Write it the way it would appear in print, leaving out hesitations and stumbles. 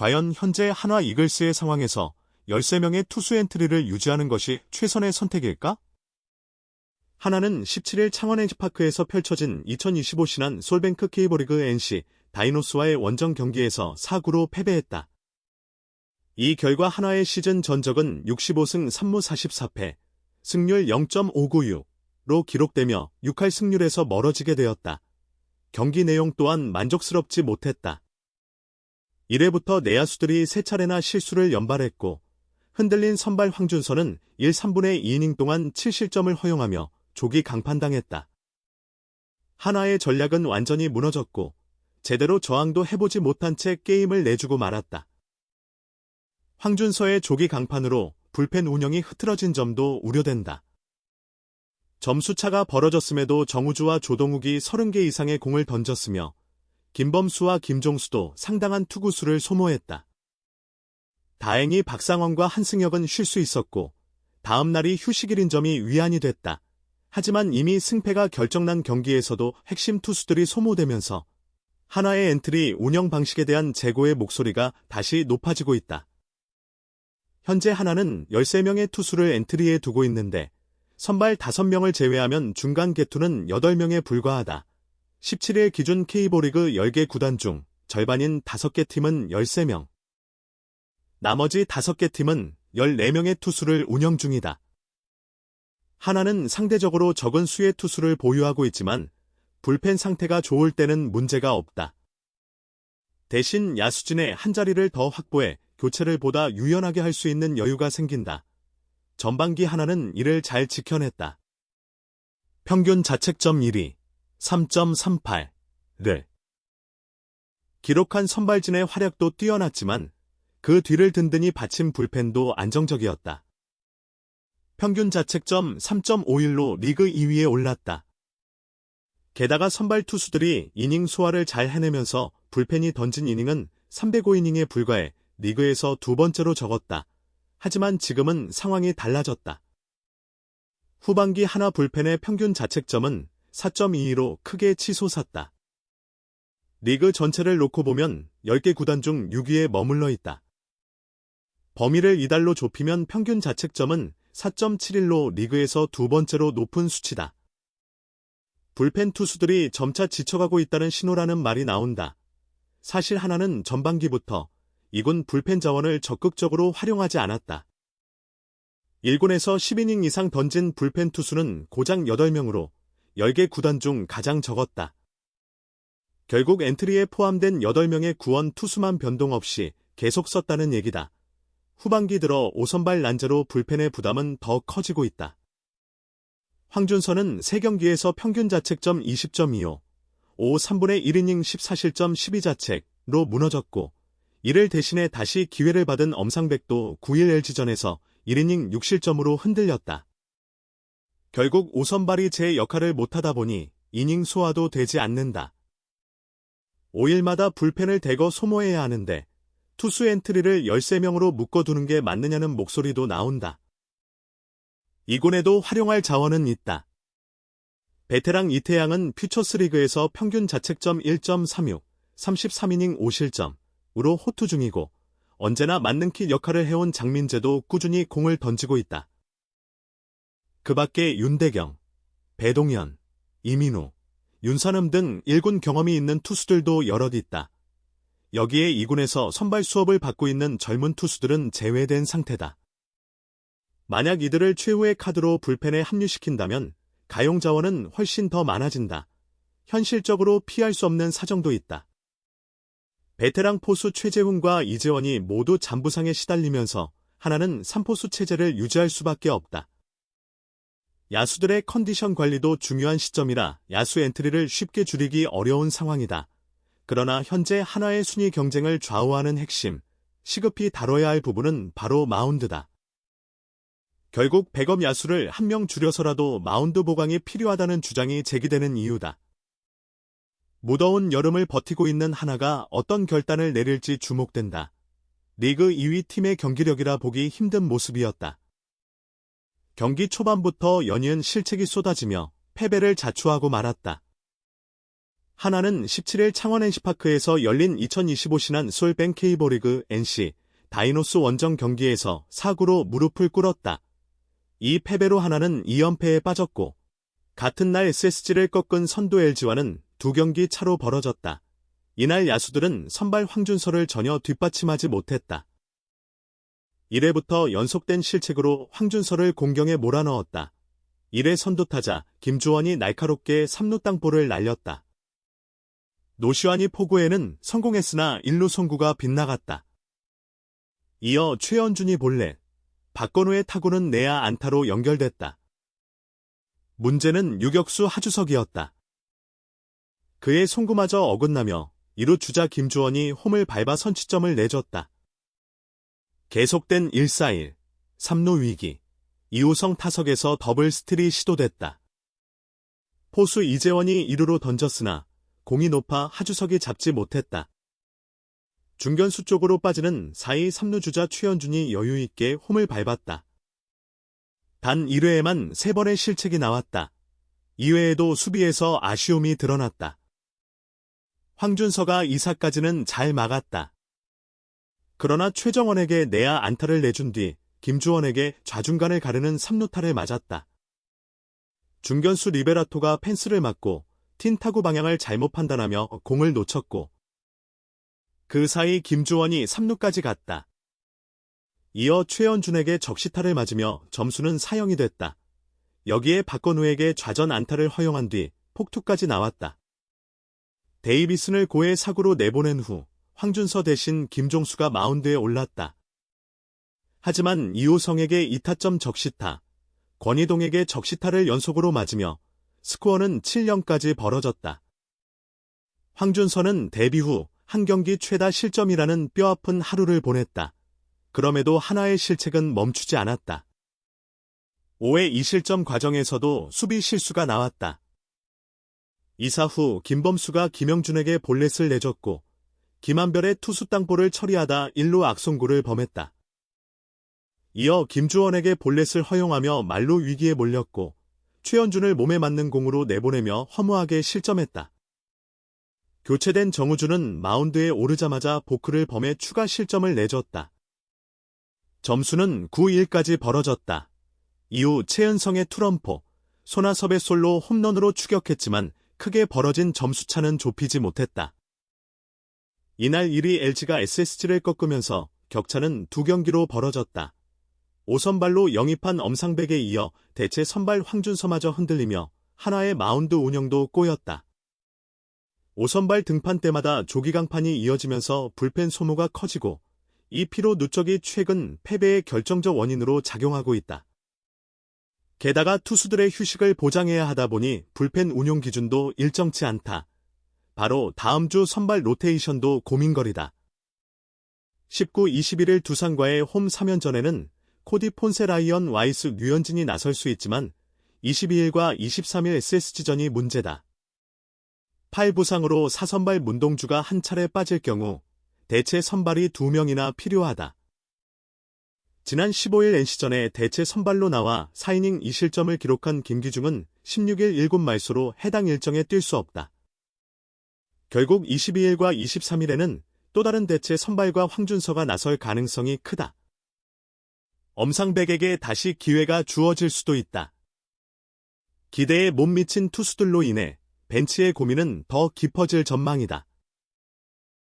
과연 현재 한화 이글스의 상황에서 13명의 투수 엔트리를 유지하는 것이 최선의 선택일까? 한화는 17일 창원 NC파크에서 펼쳐진 2025 신한 솔뱅크 K리그 NC 다이노스와의 원정 경기에서 4구로 패배했다. 이 결과 한화의 시즌 전적은 65승 3무 44패, 승률 0.596로 기록되며 6할 승률에서 멀어지게 되었다. 경기 내용 또한 만족스럽지 못했다. 1회부터 내야수들이 3차례나 실수를 연발했고 흔들린 선발 황준서는 1, 3분의 2이닝 동안 7실점을 허용하며 조기 강판당했다. 한화의 전략은 완전히 무너졌고 제대로 저항도 해보지 못한 채 게임을 내주고 말았다. 황준서의 조기 강판으로 불펜 운영이 흐트러진 점도 우려된다. 점수차가 벌어졌음에도 정우주와 조동욱이 30개 이상의 공을 던졌으며 김범수와 김종수도 상당한 투구수를 소모했다. 다행히 박상원과 한승혁은 쉴 수 있었고 다음 날이 휴식일인 점이 위안이 됐다. 하지만 이미 승패가 결정난 경기에서도 핵심 투수들이 소모되면서 한화의 엔트리 운영 방식에 대한 재고의 목소리가 다시 높아지고 있다. 현재 한화는 13명의 투수를 엔트리에 두고 있는데 선발 5명을 제외하면 중간 개투는 8명에 불과하다. 17일 기준 K리그 10개 구단 중 절반인 5개 팀은 13명. 나머지 5개 팀은 14명의 투수를 운영 중이다. 한화는 상대적으로 적은 수의 투수를 보유하고 있지만 불펜 상태가 좋을 때는 문제가 없다. 대신 야수진의 한 자리를 더 확보해 교체를 보다 유연하게 할 수 있는 여유가 생긴다. 전반기 한화는 이를 잘 지켜냈다. 평균 자책점 1위, 3.38를 기록한 선발진의 활약도 뛰어났지만 그 뒤를 든든히 받친 불펜도 안정적이었다. 평균 자책점 3.51로 리그 2위에 올랐다. 게다가 선발 투수들이 이닝 소화를 잘 해내면서 불펜이 던진 이닝은 305이닝에 불과해 리그에서 2번째로 적었다. 하지만 지금은 상황이 달라졌다. 후반기 한화 불펜의 평균 자책점은 4.22로 크게 치솟았다. 리그 전체를 놓고 보면 10개 구단 중 6위에 머물러 있다. 범위를 2달로 좁히면 평균 자책점은 4.71로 리그에서 2번째로 높은 수치다. 불펜 투수들이 점차 지쳐가고 있다는 신호라는 말이 나온다. 사실 한화는 전반기부터 이군 불펜 자원을 적극적으로 활용하지 않았다. 1군에서 10이닝 이상 던진 불펜 투수는 고작 8명으로 10개 구단 중 가장 적었다. 결국 엔트리에 포함된 8명의 구원 투수만 변동 없이 계속 썼다는 얘기다. 후반기 들어 5선발 난제로 불펜의 부담은 더 커지고 있다. 황준서는 3경기에서 평균 자책점 20.25, 5 3분의 1이닝 14실점 12자책로 무너졌고 이를 대신해 다시 기회를 받은 엄상백도 9일 LG전에서 1이닝 6실점으로 흔들렸다. 결국 5선발이 제 역할을 못하다 보니 이닝 소화도 되지 않는다. 5일마다 불펜을 대거 소모해야 하는데 투수 엔트리를 13명으로 묶어두는 게 맞느냐는 목소리도 나온다. 이군에도 활용할 자원은 있다. 베테랑 이태양은 퓨처스리그에서 평균 자책점 1.36, 33이닝 5실점으로 호투 중이고 언제나 맞는키 역할을 해온 장민재도 꾸준히 공을 던지고 있다. 그 밖에 윤대경, 배동현, 이민우, 윤선음 등 1군 경험이 있는 투수들도 여럿 있다. 여기에 2군에서 선발 수업을 받고 있는 젊은 투수들은 제외된 상태다. 만약 이들을 최후의 카드로 불펜에 합류시킨다면 가용 자원은 훨씬 더 많아진다. 현실적으로 피할 수 없는 사정도 있다. 베테랑 포수 최재훈과 이재원이 모두 잔부상에 시달리면서 한화는 3포수 체제를 유지할 수밖에 없다. 야수들의 컨디션 관리도 중요한 시점이라 야수 엔트리를 쉽게 줄이기 어려운 상황이다. 그러나 현재 한화의 순위 경쟁을 좌우하는 핵심, 시급히 다뤄야 할 부분은 바로 마운드다. 결국 백업 야수를 한 명 줄여서라도 마운드 보강이 필요하다는 주장이 제기되는 이유다. 무더운 여름을 버티고 있는 한화가 어떤 결단을 내릴지 주목된다. 리그 2위 팀의 경기력이라 보기 힘든 모습이었다. 경기 초반부터 연이은 실책이 쏟아지며 패배를 자초하고 말았다. 하나는 17일 창원 NC파크에서 열린 2025 신한 수월뱅 K리그 NC 다이노스 원정 경기에서 사구로 무릎을 꿇었다. 이 패배로 하나는 2연패에 빠졌고 같은 날 SSG를 꺾은 선두 LG와는 2경기 차로 벌어졌다. 이날 야수들은 선발 황준서를 전혀 뒷받침하지 못했다. 1회부터 연속된 실책으로 황준서를 공경에 몰아넣었다. 1회 선두타자 김주원이 날카롭게 3루 땅볼을 날렸다. 노시환이 포구에는 성공했으나 1루 송구가 빗나갔다. 이어 최연준이 볼넷, 박건우의 타구는 내야 안타로 연결됐다. 문제는 유격수 하주석이었다. 그의 송구마저 어긋나며 2루 주자 김주원이 홈을 밟아 선취점을 내줬다. 계속된 1-4-1, 3루 위기, 이호성 타석에서 더블 스틸이 시도됐다. 포수 이재원이 2루로 던졌으나 공이 높아 하주석이 잡지 못했다. 중견수 쪽으로 빠지는 4위 3루 주자 최연준이 여유있게 홈을 밟았다. 단 1회에만 3번의 실책이 나왔다. 2회에도 수비에서 아쉬움이 드러났다. 황준서가 2사까지는 잘 막았다. 그러나 최정원에게 내야 안타를 내준 뒤 김주원에게 좌중간을 가르는 3루타를 맞았다. 중견수 리베라토가 펜스를 맞고 틴 타구 방향을 잘못 판단하며 공을 놓쳤고 그 사이 김주원이 3루까지 갔다. 이어 최연준에게 적시타를 맞으며 점수는 4-0이 됐다. 여기에 박건우에게 좌전 안타를 허용한 뒤 폭투까지 나왔다. 데이비슨을 고의 사구로 내보낸 후 황준서 대신 김종수가 마운드에 올랐다. 하지만 이호성에게 2타점 적시타, 권희동에게 적시타를 연속으로 맞으며 스코어는 7-0까지 벌어졌다. 황준서는 데뷔 후 한 경기 최다 실점이라는 뼈아픈 하루를 보냈다. 그럼에도 하나의 실책은 멈추지 않았다. 5회 2실점 과정에서도 수비 실수가 나왔다. 2사 후 김범수가 김영준에게 볼넷을 내줬고 김한별의 투수 땅볼을 처리하다 1루 악송구를 범했다. 이어 김주원에게 볼넷을 허용하며 만루 위기에 몰렸고 최연준을 몸에 맞는 공으로 내보내며 허무하게 실점했다. 교체된 정우주는 마운드에 오르자마자 보크를 범해 추가 실점을 내줬다. 점수는 9-1까지 벌어졌다. 이후 최은성의 투런포, 손아섭의 솔로 홈런으로 추격했지만 크게 벌어진 점수차는 좁히지 못했다. 이날 1위 LG가 SSG를 꺾으면서 격차는 2경기로 벌어졌다. 5선발로 영입한 엄상백에 이어 대체 선발 황준서마저 흔들리며 하나의 마운드 운영도 꼬였다. 5선발 등판 때마다 조기강판이 이어지면서 불펜 소모가 커지고 이 피로 누적이 최근 패배의 결정적 원인으로 작용하고 있다. 게다가 투수들의 휴식을 보장해야 하다 보니 불펜 운용 기준도 일정치 않다. 바로 다음 주 선발 로테이션도 고민거리다. 19-21일 두산과의 홈 3연전에는 코디 폰세 라이언 와이스 류현진이 나설 수 있지만 22일과 23일 SSG전이 문제다. 팔 부상으로 4선발 문동주가 한 차례 빠질 경우 대체 선발이 2명이나 필요하다. 지난 15일 NC전에 대체 선발로 나와 4이닝 2실점을 기록한 김기중은 16일 7말소로 해당 일정에 뛸 수 없다. 결국 22일과 23일에는 또 다른 대체 선발과 황준서가 나설 가능성이 크다. 엄상백에게 다시 기회가 주어질 수도 있다. 기대에 못 미친 투수들로 인해 벤치의 고민은 더 깊어질 전망이다.